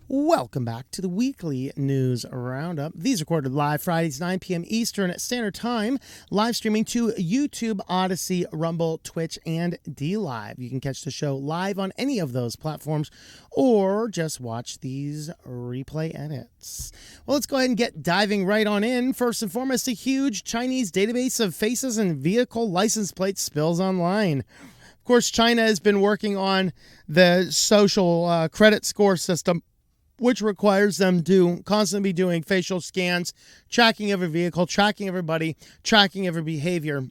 Welcome back to the weekly news roundup. These recorded live Fridays, 9 p.m. Eastern Standard Time, live streaming to YouTube, Odyssey, Rumble, Twitch, and DLive. You can catch the show live on any of those platforms or just watch these replay edits. Well, let's go ahead and get diving right on in. First and foremost, a huge Chinese database of faces and vehicle license plates spills online. Of course, China has been working on the social credit score system, which requires them to constantly be doing facial scans, tracking every vehicle, tracking everybody, tracking every behavior.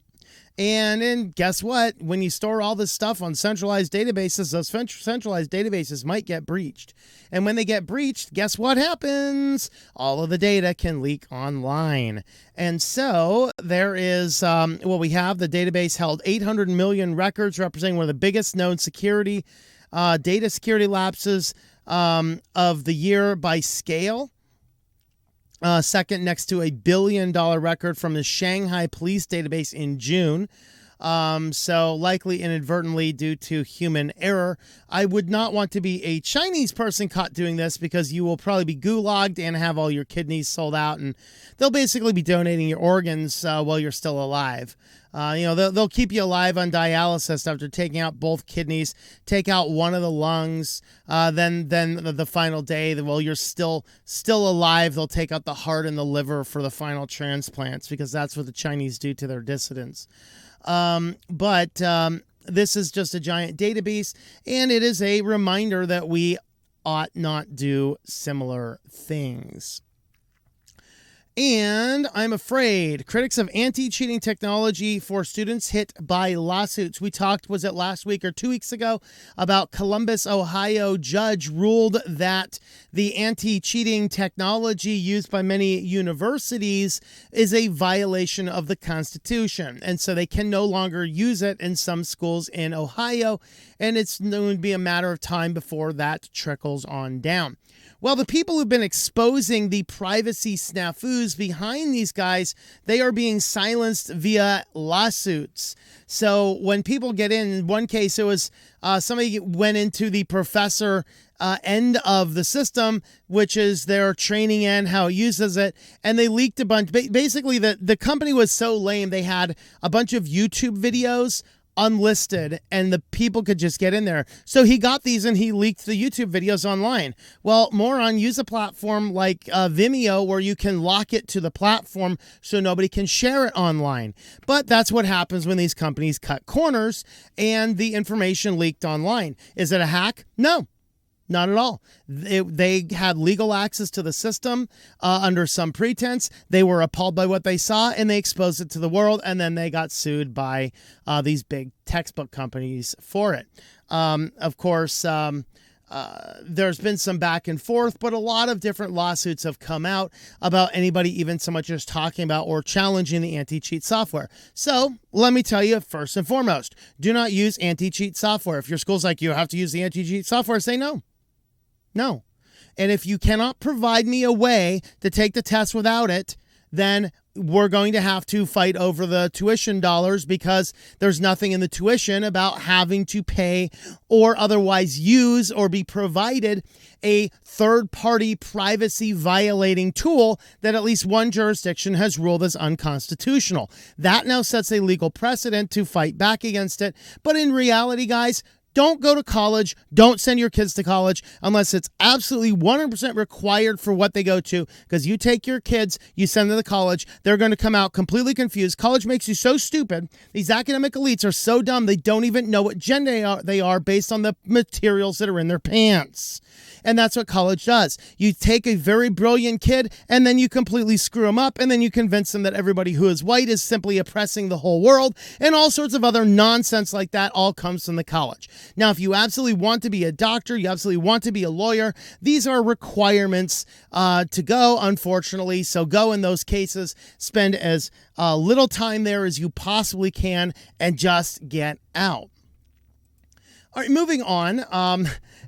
And then guess what? When you store all this stuff on centralized databases, those centralized databases might get breached. And when they get breached, guess what happens? All of the data can leak online. And so there is, we have the database held 800 million records, representing one of the biggest known security, data security lapses of the year by scale. Second next to $1 billion record from the Shanghai police database in June. So likely inadvertently due to human error. I would not want to be a Chinese person caught doing this, because you will probably be gulagged and have all your kidneys sold out, and they'll basically be donating your organs while you're still alive. They'll keep you alive on dialysis after taking out both kidneys, take out one of the lungs, then the final day, while you're still alive, they'll take out the heart and the liver for the final transplants, because that's what the Chinese do to their dissidents. But this is just a giant database, and it is a reminder that we ought not do similar things. And I'm afraid critics of anti-cheating technology for students hit by lawsuits. We talked, was it last week or 2 weeks ago, about Columbus, Ohio judge ruled that the anti-cheating technology used by many universities is a violation of the Constitution. And so they can no longer use it in some schools in Ohio. And it's going to be a matter of time before that trickles on down. Well, the people who've been exposing the privacy snafus behind these guys, they are being silenced via lawsuits. So when people get in one case, it was somebody went into the professor end of the system, which is their training end, how it uses it, and they leaked a bunch. Basically, the company was so lame, they had a bunch of YouTube videos unlisted, and the people could just get in there. So he got these and he leaked the YouTube videos online. Well, moron, use a platform like Vimeo, where you can lock it to the platform so nobody can share it online. But that's what happens when these companies cut corners and the information leaked online. Is it a hack? No. Not at all. They had legal access to the system under some pretense. They were appalled by what they saw, and they exposed it to the world, and then they got sued by these big textbook companies for it. Of course, there's been some back and forth, but a lot of different lawsuits have come out about anybody even so much as talking about or challenging the anti-cheat software. So let me tell you, first and foremost, do not use anti-cheat software. If your school's like, you have to use the anti-cheat software, say no. No. And if you cannot provide me a way to take the test without it, then we're going to have to fight over the tuition dollars, because there's nothing in the tuition about having to pay or otherwise use or be provided a third-party privacy violating tool that at least one jurisdiction has ruled as unconstitutional. That now sets a legal precedent to fight back against it. But in reality, guys, don't go to college. Don't send your kids to college unless it's absolutely 100% required for what they go to, because you take your kids, you send them to college, they're going to come out completely confused. College makes you so stupid. These academic elites are so dumb, they don't even know what gender they are based on the materials that are in their pants. And that's what college does. You take a very brilliant kid, and then you completely screw them up, and then you convince them that everybody who is white is simply oppressing the whole world, and all sorts of other nonsense like that all comes from the college. Now, if you absolutely want to be a doctor, you absolutely want to be a lawyer, these are requirements to go, unfortunately. So go in those cases, spend as little time there as you possibly can, and just get out. All right, moving on.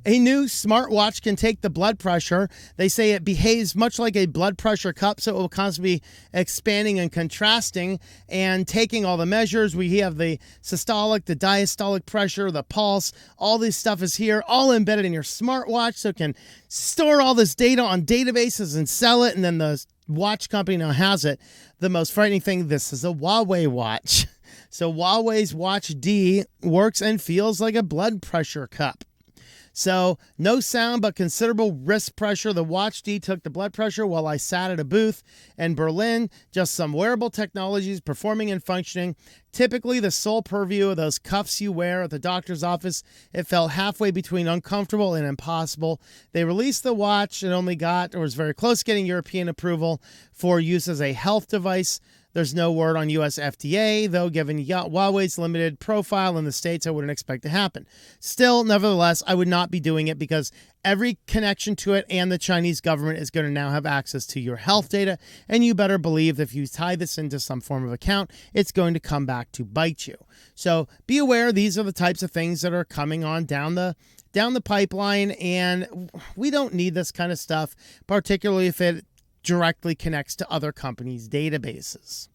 A new smartwatch can take the blood pressure. They say it behaves much like a blood pressure cup, so it will constantly be expanding and contrasting and taking all the measures. We have the systolic, the diastolic pressure, the pulse. All this stuff is here, all embedded in your smartwatch, so it can store all this data on databases and sell it, and then the watch company now has it. The most frightening thing, this is a Huawei watch. So Huawei's Watch D works and feels like a blood pressure cup. So no sound, but considerable wrist pressure. The Watch D took the blood pressure while I sat at a booth in Berlin. Just some wearable technologies performing and functioning. Typically the sole purview of those cuffs you wear at the doctor's office. It felt halfway between uncomfortable and impossible. They released the watch and was very close to getting European approval for use as a health device. There's no word on US FDA, though given Huawei's limited profile in the States, I wouldn't expect to happen. Still, nevertheless, I would not be doing it because every connection to it and the Chinese government is going to now have access to your health data, and you better believe that if you tie this into some form of account, it's going to come back to bite you. So be aware, these are the types of things that are coming on down the pipeline, and we don't need this kind of stuff, particularly if it directly connects to other companies' databases.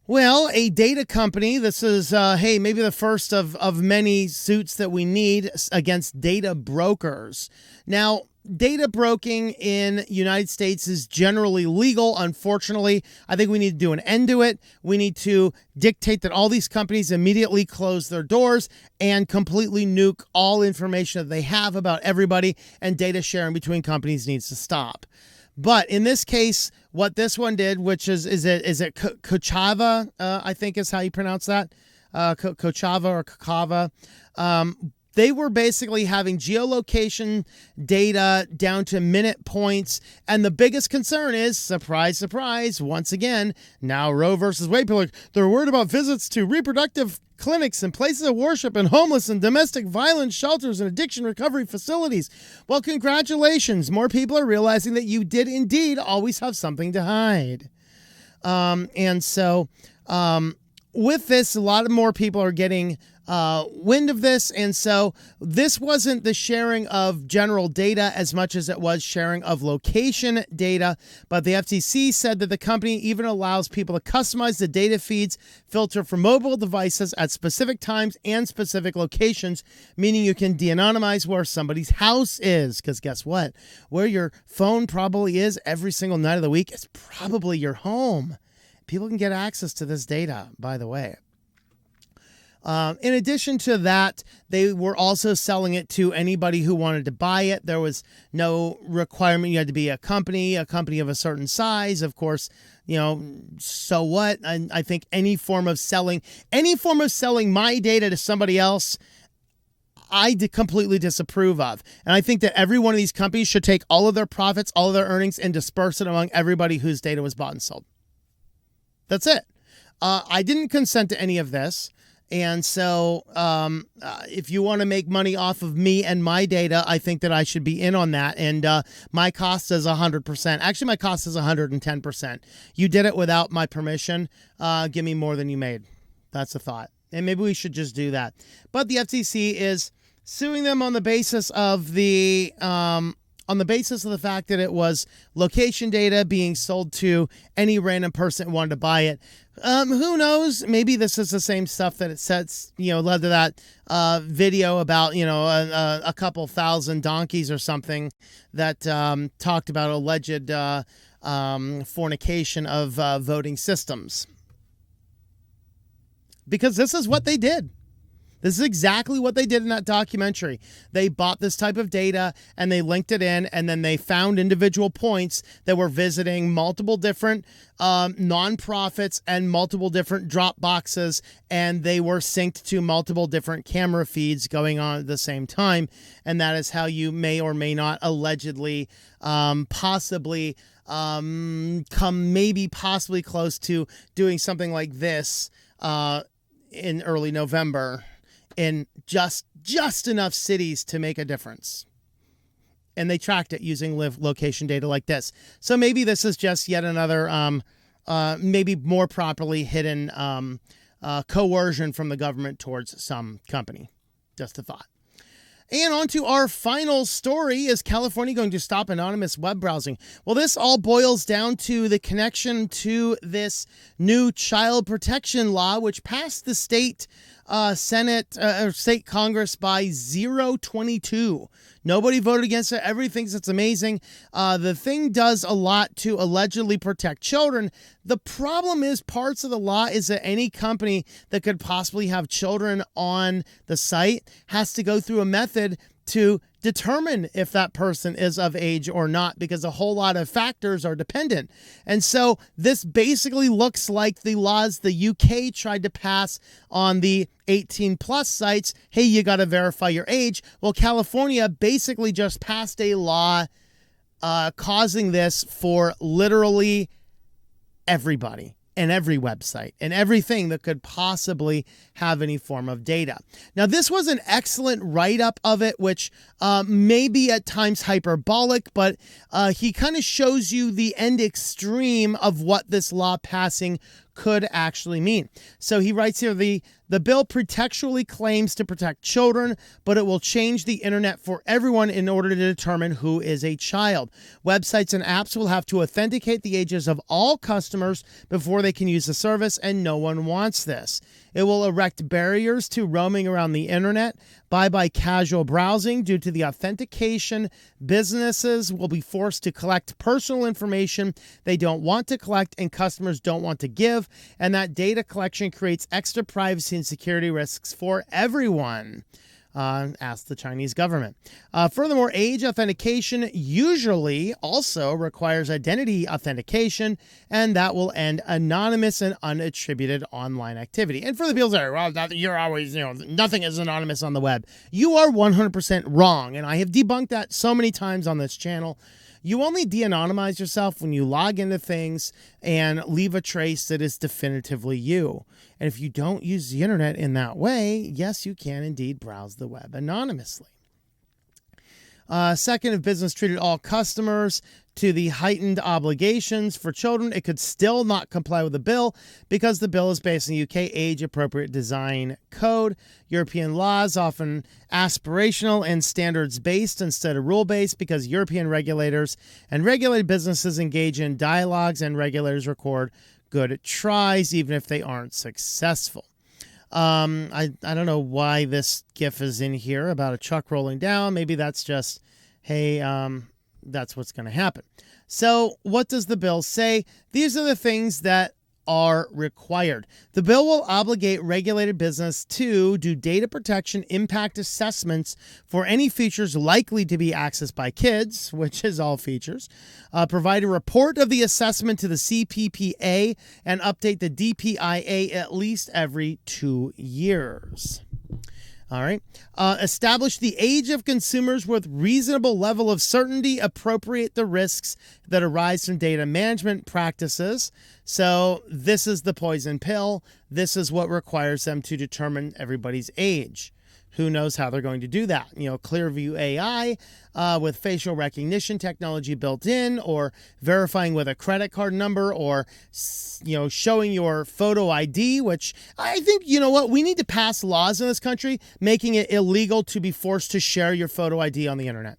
Well, a data company, this is, maybe the first of many suits that we need against data brokers. Now, data broking in United States is generally legal. Unfortunately, I think we need to do an end to it. We need to dictate that all these companies immediately close their doors and completely nuke all information that they have about everybody, and data sharing between companies needs to stop. But in this case, what this one did, which is it Kochava, I think is how you pronounce that, Kochava or Kokava. They were basically having geolocation data down to minute points. And the biggest concern is, surprise, surprise, once again, now Roe versus Wade, people are like, they're worried about visits to reproductive clinics and places of worship and homeless and domestic violence shelters and addiction recovery facilities. Well, congratulations. More people are realizing that you did indeed always have something to hide. With this, a lot of more people are getting wind of this, and so this wasn't the sharing of general data as much as it was sharing of location data, but the FTC said that the company even allows people to customize the data feeds filter for mobile devices at specific times and specific locations, meaning you can de-anonymize where somebody's house is, because guess what? Where your phone probably is every single night of the week is probably your home. People can get access to this data, by the way. In addition to that, they were also selling it to anybody who wanted to buy it. There was no requirement. You had to be a company of a certain size. Of course, so what? I think any form of selling my data to somebody else, I completely disapprove of. And I think that every one of these companies should take all of their profits, all of their earnings, and disperse it among everybody whose data was bought and sold. That's it. I didn't consent to any of this. And so if you want to make money off of me and my data, I think that I should be in on that. And my cost is 100%. Actually, my cost is 110%. You did it without my permission. Give me more than you made. That's a thought. And maybe we should just do that. But the FTC is suing them on the basis of the fact that it was location data being sold to any random person who wanted to buy it. Who knows? Maybe this is the same stuff that it sets, led to that video about, a couple thousand donkeys or something that talked about alleged fornication of voting systems. Because this is what they did. This is exactly what they did in that documentary. They bought this type of data and they linked it in, and then they found individual points that were visiting multiple different nonprofits and multiple different drop boxes, and they were synced to multiple different camera feeds going on at the same time. And that is how you may or may not allegedly possibly come possibly close to doing something like this in early November. In just enough cities to make a difference. And they tracked it using live location data like this. So maybe this is just yet another, maybe more properly hidden coercion from the government towards some company. Just a thought. And on to our final story. Is California going to stop anonymous web browsing? Well, this all boils down to the connection to this new child protection law, which passed the state Senate or state Congress by 0-22. Nobody voted against it. Everybody thinks it's amazing. The thing does a lot to allegedly protect children. The problem is parts of the law is that any company that could possibly have children on the site has to go through a method to determine if that person is of age or not, because a whole lot of factors are dependent. And so this basically looks like the laws the UK tried to pass on the 18 plus sites. Hey, you got to verify your age. Well, California basically just passed a law causing this for literally everybody and every website and everything that could possibly have any form of data. Now, this was an excellent write-up of it, which may be at times hyperbolic, but he kind of shows you the end extreme of what this law passing could actually mean. So he writes here, the bill pretextually claims to protect children, but it will change the internet for everyone in order to determine who is a child. Websites and apps will have to authenticate the ages of all customers before they can use the service, and no one wants this. It will erect barriers to roaming around the internet. Bye-bye casual browsing. Due to the authentication, businesses will be forced to collect personal information they don't want to collect and customers don't want to give, and that data collection creates extra privacy and security risks for everyone. Asked the Chinese government. Furthermore, age authentication usually also requires identity authentication, and that will end anonymous and unattributed online activity. And for the people that are, well, you're always, nothing is anonymous on the web. You are 100% wrong, and I have debunked that so many times on this channel. You only de-anonymize yourself when you log into things and leave a trace that is definitively you. And if you don't use the internet in that way, yes, you can indeed browse the web anonymously. Second, if business treated all customers to the heightened obligations for children, it could still not comply with the bill because the bill is based on UK age-appropriate design code. European laws often aspirational and standards-based instead of rule-based because European regulators and regulated businesses engage in dialogues and regulators record good tries even if they aren't successful. I don't know why this GIF is in here about a truck rolling down. Maybe that's just, hey, that's what's going to happen. So what does the bill say? These are the things that are required. The bill will obligate regulated business to do data protection impact assessments for any features likely to be accessed by kids, which is all features, provide a report of the assessment to the CPPA, and update the DPIA at least every 2 years. All right. Establish the age of consumers with reasonable level of certainty, appropriate the risks that arise from data management practices. So this is the poison pill. This is what requires them to determine everybody's age. Who knows how they're going to do that? Clearview AI with facial recognition technology built in, or verifying with a credit card number, or, showing your photo ID, which I think, we need to pass laws in this country making it illegal to be forced to share your photo ID on the internet.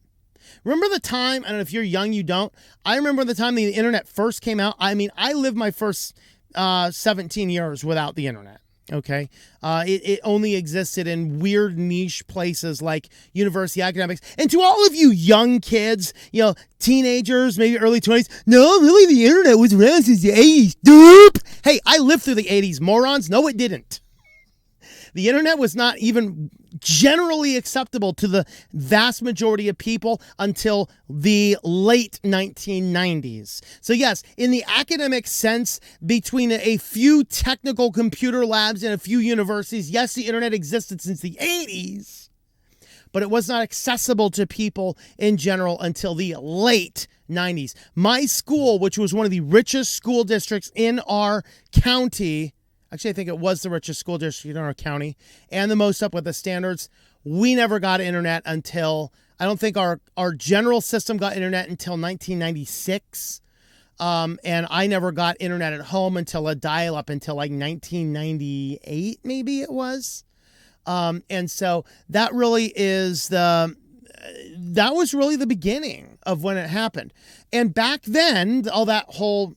Remember the time, I don't know if you're young, you don't. I remember the time the internet first came out. I lived my first 17 years without the internet. Okay. It only existed in weird niche places like university academics. And to all of you young kids, teenagers, maybe early 20s, no, really the internet was around since the 80s. Doop. Hey, I lived through the 80s, morons. No, it didn't. The internet was not even generally acceptable to the vast majority of people until the late 1990s. So yes, in the academic sense, between a few technical computer labs and a few universities, yes, the internet existed since the 80s, but it was not accessible to people in general until the late 90s. My school, which was one of the richest school districts in our county, actually, I think it was the richest school district in our county and the most up with the standards. We never got internet until, I don't think our general system got internet until 1996. And I never got internet at home until a dial-up until like 1998, maybe it was. And so that really is that was really the beginning of when it happened. And back then, all that whole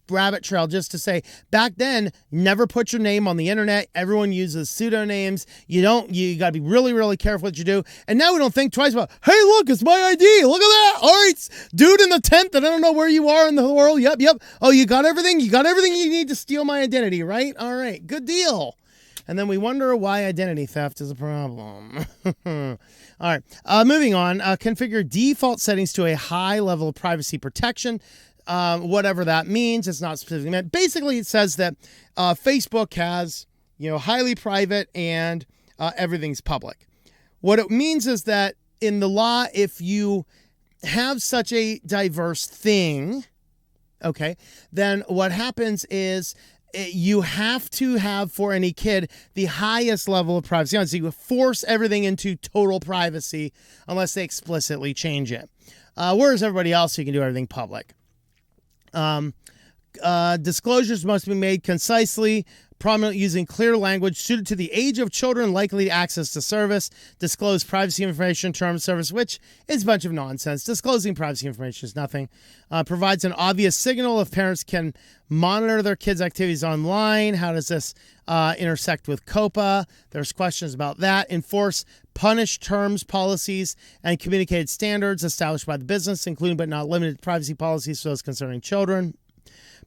rabbit trail, just to say, back then, never put your name on the internet. Everyone uses pseudonyms. You got to be really, really careful what you do. And now we don't think twice about, hey, look, it's my ID. Look at that. All right, dude in the tent that I don't know where you are in the world. Yep. Oh, you got everything? You got everything you need to steal my identity, right? All right, good deal. And then we wonder why identity theft is a problem. All right, moving on. Configure default settings to a high level of privacy protection. Whatever that means, it's not specifically meant. Basically, it says that Facebook has, highly private and everything's public. What it means is that in the law, if you have such a diverse thing, okay, then what happens is you have to have, for any kid, the highest level of privacy. So you force everything into total privacy unless they explicitly change it. Whereas everybody else, you can do everything public. Disclosures must be made concisely, prominently, using clear language suited to the age of children likely to access the service. Disclose privacy information, term of service, which is a bunch of nonsense. Disclosing privacy information is nothing. Provides an obvious signal if parents can monitor their kids' activities online. How does this intersect with COPA? There's questions about that. Enforce punish terms, policies, and communicated standards established by the business, including but not limited to privacy policies for those concerning children.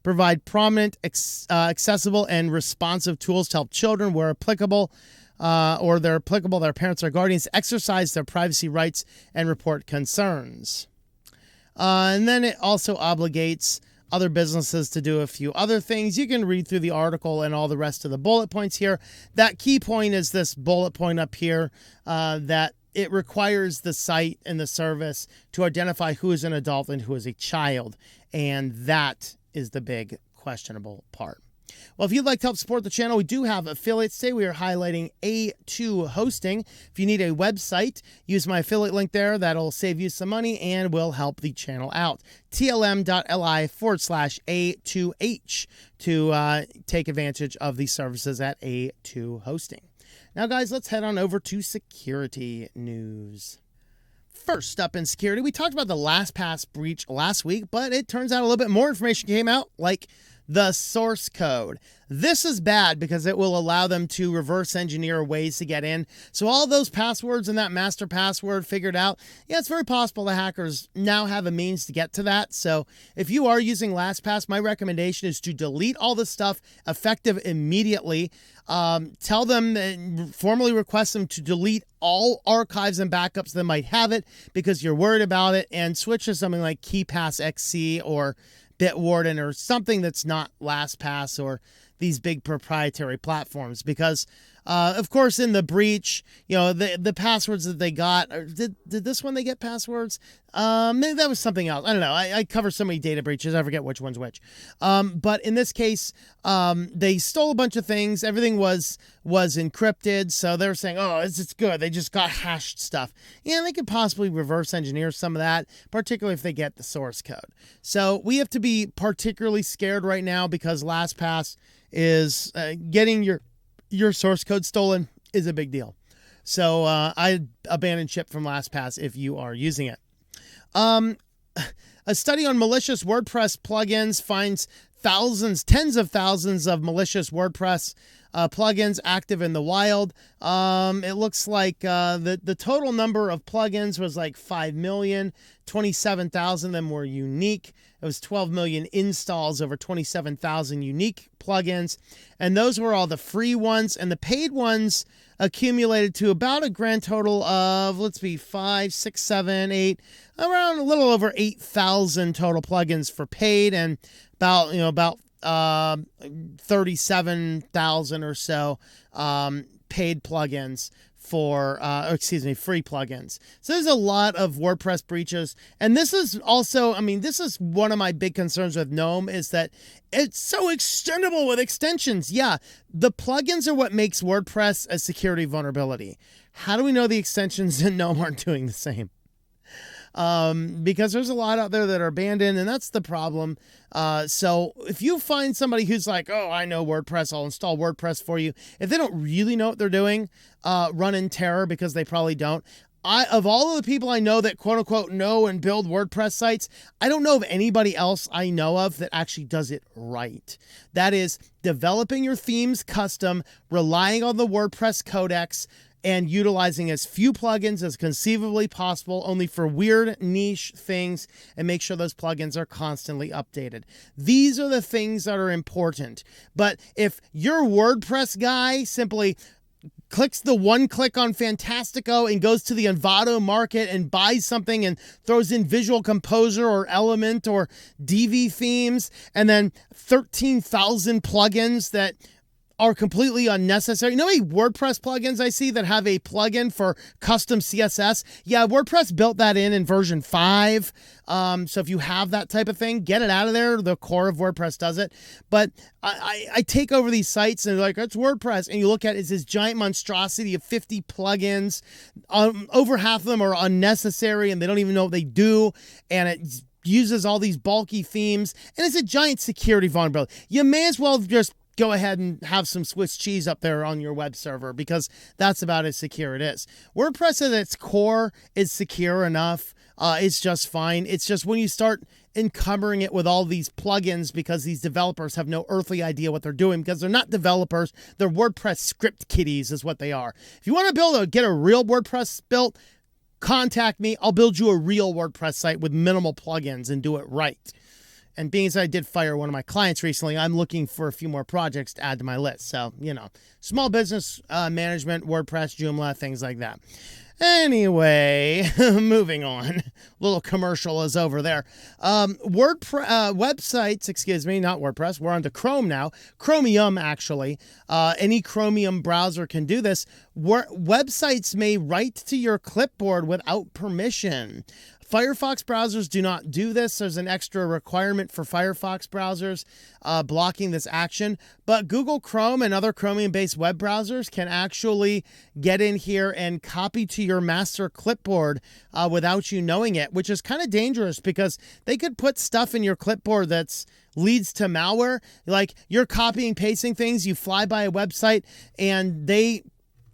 Provide prominent, accessible, and responsive tools to help children, where applicable, their parents or guardians exercise their privacy rights and report concerns. And then it also obligates other businesses to do a few other things. You can read through the article and all the rest of the bullet points here. That key point is this bullet point up here, that it requires the site and the service to identify who is an adult and who is a child. And that is the big questionable part. Well, if you'd like to help support the channel, we do have affiliates today. We are highlighting A2 Hosting. If you need a website, use my affiliate link there. That'll save you some money and will help the channel out. tlm.li/A2H to take advantage of the services at A2 Hosting. Now, guys, let's head on over to security news. First up in security, we talked about the LastPass breach last week, but it turns out a little bit more information came out, like the source code. This is bad because it will allow them to reverse engineer ways to get in. So all those passwords and that master password figured out, yeah, it's very possible the hackers now have a means to get to that. So if you are using LastPass, my recommendation is to delete all this stuff effective immediately. Tell them, formally request them to delete all archives and backups that might have it because you're worried about it, and switch to something like KeePass XC or Bitwarden or something that's not LastPass or these big proprietary platforms, because of course in the breach, the passwords that they got, or did this one they get passwords? Maybe that was something else. I don't know. I cover so many data breaches, I forget which one's which. But in this case, they stole a bunch of things. Everything was encrypted, so they're saying, oh, it's good. They just got hashed stuff. Yeah, they could possibly reverse engineer some of that, particularly if they get the source code. So we have to be particularly scared right now because LastPass is getting your source code stolen is a big deal. So I abandon ship from LastPass if you are using it. A study on malicious WordPress plugins finds tens of thousands of malicious WordPress plugins active in the wild. It looks like the total number of plugins was like 5 million. 27,000 of them were unique. It was 12 million installs over 27,000 unique plugins. And those were all the free ones. And the paid ones accumulated to about a grand total of, 5, 6, 7, 8, around a little over 8,000 total plugins for paid, and about 37,000 or so paid plugins for, free plugins. So there's a lot of WordPress breaches. And this is also, this is one of my big concerns with GNOME, is that it's so extendable with extensions. Yeah, the plugins are what makes WordPress a security vulnerability. How do we know the extensions in GNOME aren't doing the same? because there's a lot out there that are abandoned, and that's the problem. So if you find somebody who's like, oh, I know WordPress, I'll install WordPress for you. If they don't really know what they're doing, run in terror, because they probably don't. Of all of the people I know that quote unquote know and build WordPress sites, I don't know of anybody else I know of that actually does it right. That is developing your themes custom, relying on the WordPress codex, and utilizing as few plugins as conceivably possible, only for weird niche things, and make sure those plugins are constantly updated. These are the things that are important. But if your WordPress guy simply clicks the one click on Fantastico and goes to the Envato market and buys something and throws in Visual Composer or Element or DV themes, and then 13,000 plugins that are completely unnecessary. You know how many WordPress plugins I see that have a plugin for custom CSS? Yeah, WordPress built that in version 5. So if you have that type of thing, get it out of there. The core of WordPress does it. But I take over these sites and they're like, it's WordPress. And you look at it, it's this giant monstrosity of 50 plugins. Over half of them are unnecessary and they don't even know what they do. And it uses all these bulky themes. And it's a giant security vulnerability. You may as well just go ahead and have some Swiss cheese up there on your web server, because that's about as secure it is. WordPress at its core is secure enough. It's just fine. It's just when you start encumbering it with all these plugins, because these developers have no earthly idea what they're doing, because they're not developers. They're WordPress script kiddies is what they are. If you want to get a real WordPress built, contact me. I'll build you a real WordPress site with minimal plugins and do it right. And being as I did fire one of my clients recently, I'm looking for a few more projects to add to my list. So, small business management, WordPress, Joomla, things like that. Anyway, moving on. Little commercial is over there. Websites, excuse me, not WordPress. We're on to Chrome now. Chromium, actually. Any Chromium browser can do this. Websites may write to your clipboard without permission. Firefox browsers do not do this. There's an extra requirement for Firefox browsers blocking this action. But Google Chrome and other Chromium-based web browsers can actually get in here and copy to your master clipboard without you knowing it, which is kind of dangerous, because they could put stuff in your clipboard that's leads to malware. Like, you're copying, pasting things, you fly by a website, and they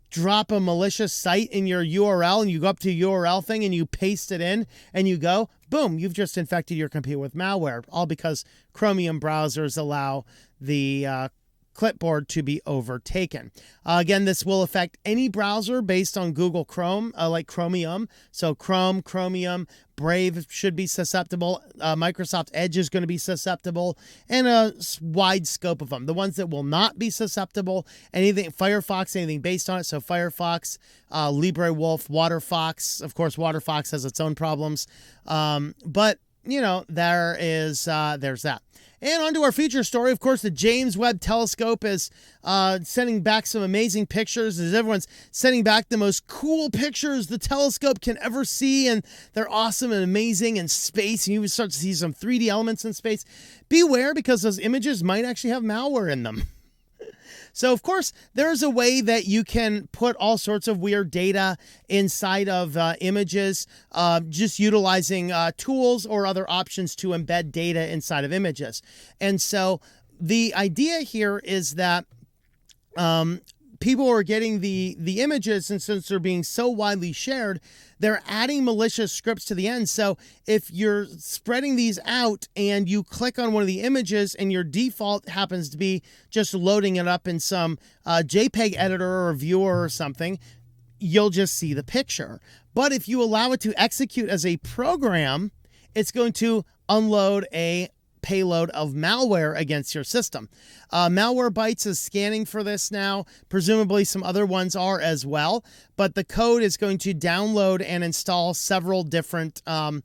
drop a malicious site in your URL, and you go up to the URL thing and you paste it in and you go, boom, you've just infected your computer with malware, all because Chromium browsers allow the clipboard to be overtaken. Again, this will affect any browser based on Google Chrome, like Chromium. So Chrome, Chromium, Brave should be susceptible. Microsoft Edge is going to be susceptible, and a wide scope of them. The ones that will not be susceptible, anything Firefox, anything based on it. So Firefox, LibreWolf, WaterFox. Of course, WaterFox has its own problems. But there's that. And on to our feature story. Of course, the James Webb Telescope is sending back some amazing pictures, as everyone's sending back the most cool pictures the telescope can ever see, and they're awesome and amazing in space, and you start to see some 3D elements in space. Beware, because those images might actually have malware in them. So, of course, there's a way that you can put all sorts of weird data inside of images, just utilizing tools or other options to embed data inside of images. And so the idea here is that people are getting the images, and since they're being so widely shared, they're adding malicious scripts to the end. So if you're spreading these out and you click on one of the images and your default happens to be just loading it up in some JPEG editor or viewer or something, you'll just see the picture. But if you allow it to execute as a program, it's going to unload a payload of malware against your system. Malwarebytes is scanning for this now. Presumably some other ones are as well, but the code is going to download and install several different so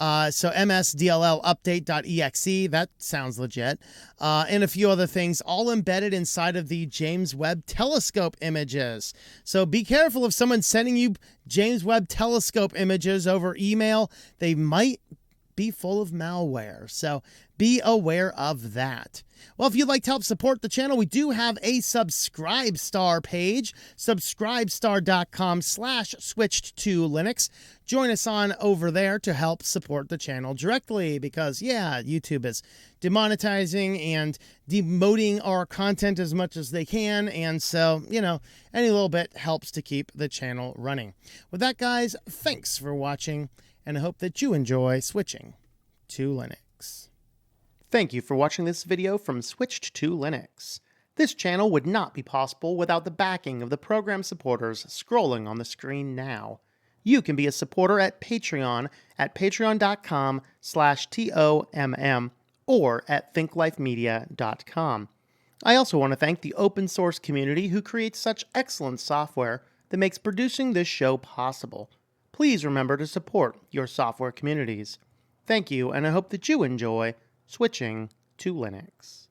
msdll update.exe, that sounds legit, and a few other things, all embedded inside of the James Webb Telescope images. So be careful if someone's sending you James Webb Telescope images over email. They might be full of malware. So be aware of that. Well, if you'd like to help support the channel, we do have a Subscribestar page, subscribestar.com/switchedtolinux. Join us on over there to help support the channel directly because, yeah, YouTube is demonetizing and demoting our content as much as they can. And so, you know, any little bit helps to keep the channel running. With that, guys, thanks for watching, and I hope that you enjoy switching to Linux. Thank you for watching this video from Switched to Linux. This channel would not be possible without the backing of the program supporters scrolling on the screen now. You can be a supporter at Patreon at patreon.com/TOMM or at thinklifemedia.com. I also want to thank the open source community who creates such excellent software that makes producing this show possible. Please remember to support your software communities. Thank you, and I hope that you enjoy switching to Linux.